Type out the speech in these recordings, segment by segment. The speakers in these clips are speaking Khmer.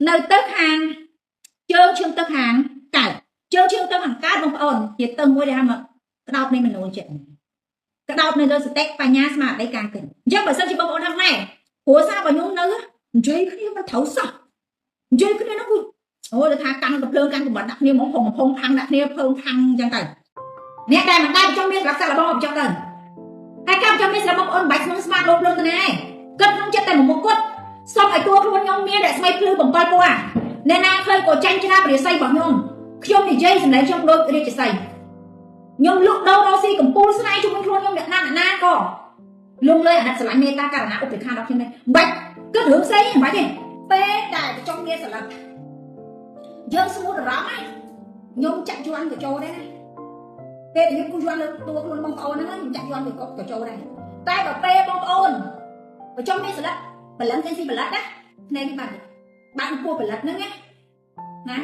នៅទៅខាងជើងឈឹងទៅខាងកើតជើងឈឹងទៅខាងកើតបងប្អូនជាទៅមួយដែលមកក្តោបនៃមនោចិត្តក្តោបនៅលើសតិបញ្ញាស្មារតីការគិតអញ្ចឹងបើសិនជាបងប្អូនថាម៉ែព្រោះសាររបស់ខ្ញុំនៅនិយាយគ្នាមិនត្រូវសោះនិយាយគ្នានោះអូទៅថាកាន់កំភ្លើងកាន់កំបត្តិដាក់គ្នាមកផុងផាំងដាក់គ្នាភើងផាំងអញ្ចឹងទៅអ្នកដែលមិនដែលចង់មានស្រាប់សាក់របស់អញ្ចឹងទៅហើយការចង់មានស្រាប់បងប្អូនបាច់ក្នុងស្មាតលោភលន់ទៅណាឯងគិតក្នុងចិត្តតែមួយមុខគាត់សុំឲ្យតួខ្លួនខ្ញុំមានរស្មីភ្លឺ7ពណ៌អ្នកណាឃើញក៏ចាញ់ច្រាបរាសីរបស់ខ្ញុំនិយាយសម្ដែងខ្ញុំដូចរាជសីខ្ញុំលុកដោរស៊ីកំពូលស្នេហ៍ជុំខ្លួនខ្ញុំអ្នកណាក៏លងលើអាណិតស្រឡាញ់មេត្តាករណាឧបេក្ខាដល់ខ្ញុំនេះបាច់គិតរឿងផ្សេងមិនបាច់ទេពេលដែលចង់មានស្រឡាញ់យើងស្មូតអារម្មណ៍ណាខ្ញុំចាក់យន់ក៏ចូលដែរណាពេលខ្ញុំគូយន់លើតួខ្លួនបងប្អូនហ្នឹងខ្ញុំចាក់យន់ក៏ចូលដែរតែបើពេលបងប្អូនបើចង់មានស្រឡាញ់បលិនទាំងស៊ីបលិតណាភ្នែកបាត់ពោះបលិតហ្នឹងណា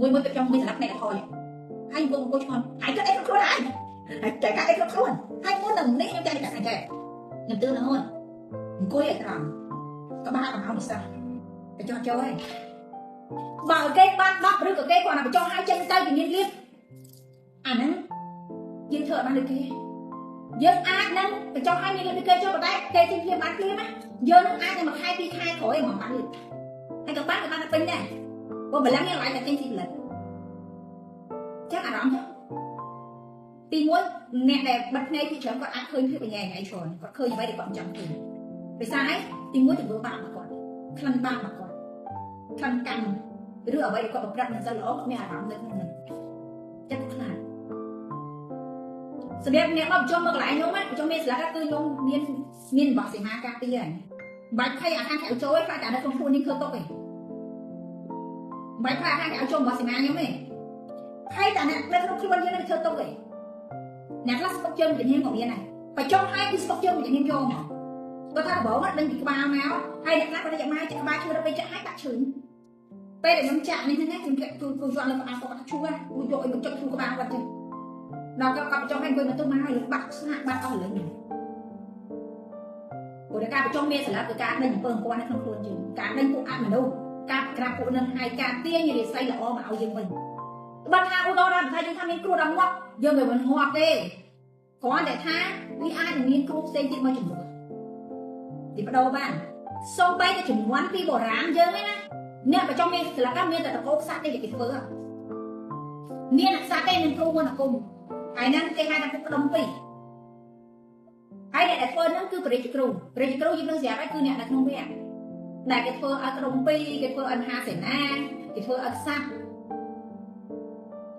មួយទៅចង់មានស្រឡាញ់ភ្នែកអត់ហើយហើយបងប្អូនឆ្ងល់ហើយគិតអីខ្លួនហើយតែកាអីខ្លួនហើយមុននឹងនេះខ្ញុំចាក់តែខ្ញុំទឿនហ្នឹងអង្គុយឲ្យត្រង់ក៏បានកំហុសនេះសោះទៅចោះចូលហើយបើគេបាន10ឬក៏គេគាត់ណាបញ្ចុះឲ្យចេញទៅវិញ្ញាណលៀបអាហ្នឹងយើងធ្វើអត់បានដូចគេយើងអាចនឹងបញ្ចុះឲ្យមានលៀបគេចូលប៉ុន្តែគេជិះភ្លាមបានភ្លាមណាយើងនឹងអាចនឹងមួយខែ2ខែក្រោយមកបានលៀបហើយក៏បានតែពេញដែរព្រោះបលឹងយើងឡើងតែចេញពីផលិតចឹងអារម្មណ៍ទី1អ្នកដែលបិទភ្នែកពីច្រើនគាត់អាចឃើញភាពបញ្ញាឯងច្រើនគាត់ឃើញអ្វីដែលគាត់ចង់ឃើញដោយសារហើយទី1ជំនឿបាបរបស់គាត់ក្លិនបាបរបស់គាត់ក្លិនកម្មឬអ្វីដែលគាត់ប្រព្រឹត្តមិនសូវល្អមានអារម្មណ៍នៅក្នុងនោះចិត្តខ្លាចសម្រាប់អ្នកមកបញ្ចុះមកកន្លែងខ្ញុំបញ្ចុះមានស្លាកគឺខ្ញុំមានបោះសីមាការពារហើយបាច់ភ័យអាខាងគេឲ្យចូលឯងខ្លាចតែនៅក្នុងខ្លួននេះឃើញຕົកឯងបាច់ភ័យអាខាងគេឲ្យចូលបោះសីមាខ្ញុំឯងហើយតែអ្នកនៅក្នុងខ្លួនយើងនឹងធ្វើຕົកឯងអ្នកខ្លះស្ពុកជើងវិញ្ញាណក៏មានដែរបញ្ចុះឲ្យគឺស្ពុកជើងវិញ្ញាណយកមកគាត់ថាដបងដឹងពីក្បាលមកហើយអ្នកខ្លះគាត់តែមកចាក់ក្បាលឈឺដល់ពេលចាក់ឲ្យដាក់ឈឺពេលដែលខ្ញុំចាក់នេះហ្នឹងខ្ញុំចាក់គូយន់លើក្បាលគាត់ឈឺហ่ะគូយកឲ្យបញ្ចុះឈឺក្បាលគាត់ចឹងដល់គាត់បញ្ចុះឲ្យអង្គុយមកទៅមកហើយបាក់ស្នាបាត់អស់លើនេះព្រោះតែការបញ្ចុះមានសម្រាប់គឺការដេញអំពើអង្គនៅក្នុងខ្លួនយើងការដេញពួកអមនុស្សការក្រាបពួកនឹងហើយការទាញរាសីល្អមកឲ្យយើងវិញបើថាឧទាហរណ៍ថាយើងថាមានគ្រោះដល់ងាប់យើងមិនងាប់ទេគ្រាន់តែថាវាអាចនឹងមានគ្រោះផ្សេងទៀតមកជំនួសទីបដូរបានសូម្បីតែជំនាន់ពីបុរាណយើងឯណាអ្នកបញ្ចុះមានសិលកម្មមានតែតកោខ្សាក់ទេគេធ្វើមានខ្សាក់ទេនឹងគ្រូមុនអាគមហើយហ្នឹងគេហៅថាពុកដុំពីរហើយអ្នកដែលធ្វើហ្នឹងគឺបរិយាគ្រូយើងនឹងស្រាប់ហើយគឺអ្នកនៅក្នុងវគ្គដែលគេធ្វើឲ្យក្រុមពីរគេធ្វើឲ្យមហាសេនាគេធ្វើឲ្យខ្សាក់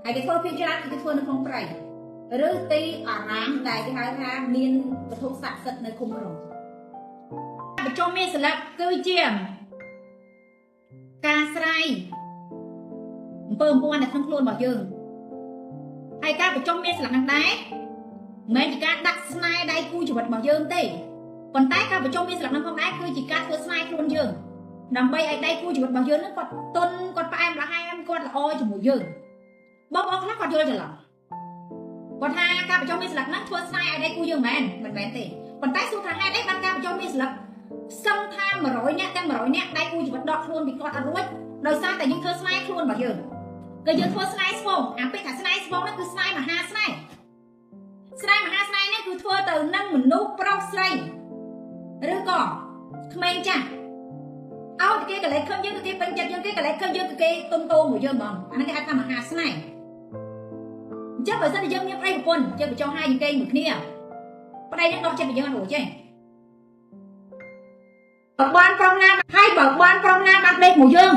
ហើយគេធ្វើភាគច្រើនគឺគេធ្វើនៅក្នុងព្រៃឬទីអារាមដែលគេហៅថាមានវត្ថុស័ក្តិសិទ្ធិនៅគុំរងបញ្ចុះមានសិលឹកគឺជាការស្រ័យអំពើអំពន់នៅក្នុងខ្លួនរបស់យើងហើយការបញ្ចុះមានសិលឹកហ្នឹងដែរមិនមែនជាការដាក់ស្នេហ៍ដៃគូជីវិតរបស់យើងទេប៉ុន្តែការបញ្ចុះមានសិលឹកហ្នឹងផងដែរគឺជាការធ្វើស្នេហ៍ខ្លួនយើងដើម្បីឲ្យដៃគូជីវិតរបស់យើងហ្នឹងគាត់ទុនគាត់ផ្អែមល្ហែមគាត់ល្អជាមួយយើងបងប្អូនខ្លះគាត់យល់ច្រឡំគាត់ថាការបញ្ចុះមានស្លឹកហ្នឹងធ្វើស្នេហ៍ឲ្យដៃគូយើងមិនមែនទេប៉ុន្តែសួរថាហេតុអីបានការបញ្ចុះមានស្លឹកសឹងថា100នាក់ទាំង100នាក់ដៃគូជីវិតដកខ្លួនពីគាត់អត់រួចដោយសារតែយើងធ្វើស្នេហ៍ខ្លួនរបស់យើងគឺយើងធ្វើស្នេហ៍ស្វងអាពេលថាស្នេហ៍ស្វងហ្នឹងគឺស្នេហ៍មហាស្នេហ៍នេះគឺធ្វើទៅនឹងមនុស្សប្រុសស្រីឬក៏ក្មេងចាស់ឲ្យតែគេកលែកឃើញយើងគឺគេពេញចិត្តយើងគេកលែកឃើញយើងគឺគេទុំតោងរបស់យើងហ្មងអាហ្នឹងគេហៅថាមហាស្នេហ៍អញ្ចឹងបើសិនជាយើងមានប្តីប្រពន្ធយើងបញ្ចុះឲ្យយើងគេមួយគ្នាប្តីនឹងដកចិត្តពីយើងអត់រួចទេបើបានប្រងណាហើយបើបានប្រងណាបានដេកមួយយើង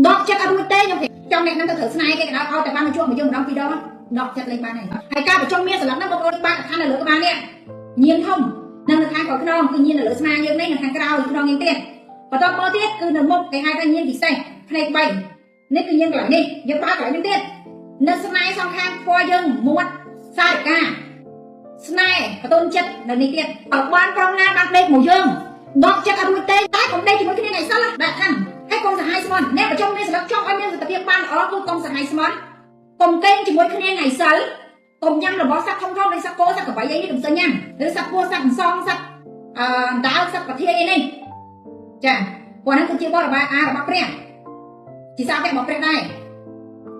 ដកចិត្តអត់រួចទេខ្ញុំចង់អ្នកនឹងទៅត្រូវស្នេហ៍គេក៏ដោយឲ្យតែបានមកជួបមួយយើងម្ដងពីរដងដកចិត្តលេងបានហើយការបញ្ចុះមានសម្រាប់ហ្នឹងបងប្អូនបានខាងនៅលើក្បាលនេះញៀនធំនៅខាងក្រោយខ្នងគឺញៀននៅលើស្មាយើងនេះនៅខាងក្រោយខ្នងយើងទៀតបន្តមកទៀតគឺនៅមុខគេហៅថាញៀនពិសេសផ្នែក3នេះគឺញៀនកន្លែងនេះយើងបើកកន្លែងនេះទៀតនៅស្នេហ៍សងខាងពណ៌យើងមាត់សារិកាស្នេហ៍បតូនចិត្តនៅនេះទៀតបើបានប្រងណាបានដេកមួយយើងដកចិត្តអត់រួចទេតែកុំដេកជាមួយគ្នាថ្ងៃសិលដាក់ខាងហើយកុំសហ័យស្មន់អ្នកបញ្ចុះមានសម្រាប់ចង់ឲ្យមានសតិភាពបានល្អគឺកុំសហ័យស្មន់កុំកេងជាមួយគ្នាថ្ងៃសិលកុំញ៉ាំរបស់សត្វធំដូចសត្វគោសត្វក្របីអីនេះកុំសញញ៉ាំឬសត្វពស់សត្វអន្សងសត្វដាវសត្វប្រធាយអីនេះចាព្រោះហ្នឹងគឺជាបរិបាអារបស់ព្រះ chỉ sao cái bọc trên này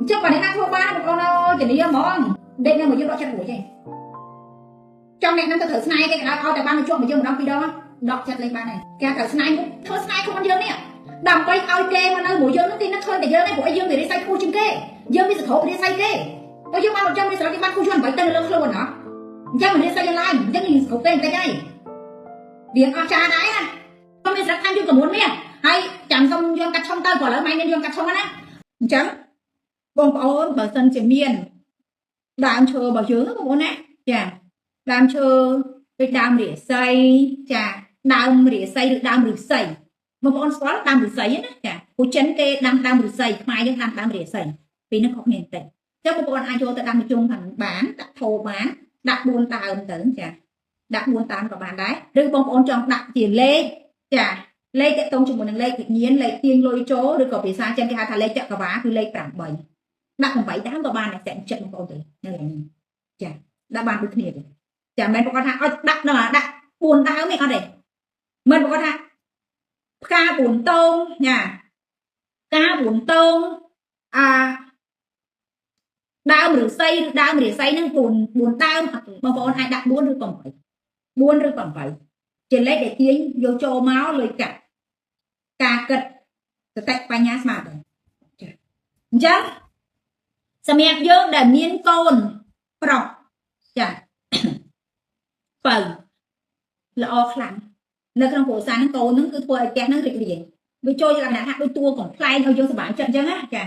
chứ mà đến năm thua ba một con ơi chỉ đi món đây là một dương đọt chặt mũi chứ trong này năm thử snai cái đó ao tại ba mươi chuột một dương một đống đó đọt chặt lên ba này cái thử snai cũng thử snai không ăn dương nè đầm quay ao kê mà nơi mũi dương nó tin nó thôi để dương này của dương để đi say khu chừng kê dương đi sự thổ đi say kê có dương ba một trăm đi sợ đi ban khu chuột bảy tên lớn luôn đó chắc mình đi say lại chắc mình khẩu tên tay đây điện ao cha đấy nè con mình sẽ tham dương cả muốn nè hay chẳng xong dương cắt xong tay quả lỡ mày nên dương cắt xong á chẳngបងប្អូនបើសិនជាមានដើមឈើរបស់យើងបងប្អូនណាចាដើមឈើដូចដើមរាសីចាដើមរាសីឬដើមឫស្សីបងប្អូនស្គាល់ដើមឫស្សីណាចាពូចិនគេដាំដើមឫស្សីខ្មែរយើងដាំដើមរាសីពីនេះខុសគ្នាបន្តិចចឹងបងប្អូនអាចចូលទៅដាំជុំខាងបានដាក់ធោបានដាក់4ដើមទៅចាដាក់4ដើមក៏បានដែរឬបងប្អូនចង់ដាក់ជាលេខចាលេខតកតងជាមួយនឹងលេខវិញ្ញាណលេខទៀងលុយចូលឬក៏ភាសាចិនគេហៅថាលេខចក្រវាឡគឺលេខ8ដាក់8ដើមក៏បានដែរតែចិត្តបងប្អូនទៅនៅនេះចាដាក់បានដូចគ្នាទេចាមិនមែនបងប្អូនថាអត់ដាក់ដល់ដាក់4ដើមទេអត់ទេមិនបងប្អូនថាផ្កា4តងញ៉ាផ្កា4តងដើមឫស្សីឬដើមរាសីហ្នឹង4ដើមបងប្អូនអាចដាក់4ឬក៏8 4ឬក៏8ជាលេខដែលទាញយកចូលមកលុយកាក់ការគិតសតិបញ្ញាស្មារតីចាអញ្ចឹងសម្រាប់យើងដែលមានកូនប្រុសចាបើល្អខ្លាំងនៅក្នុងគ្រួសារហ្នឹងកូនហ្នឹងគឺធ្វើឲ្យផ្ទះហ្នឹងរីករាយវាចូលយកអាថាដូចតួកំ pl ែងឲ្យយើងសប្បាយចិត្តអញ្ចឹងណាចា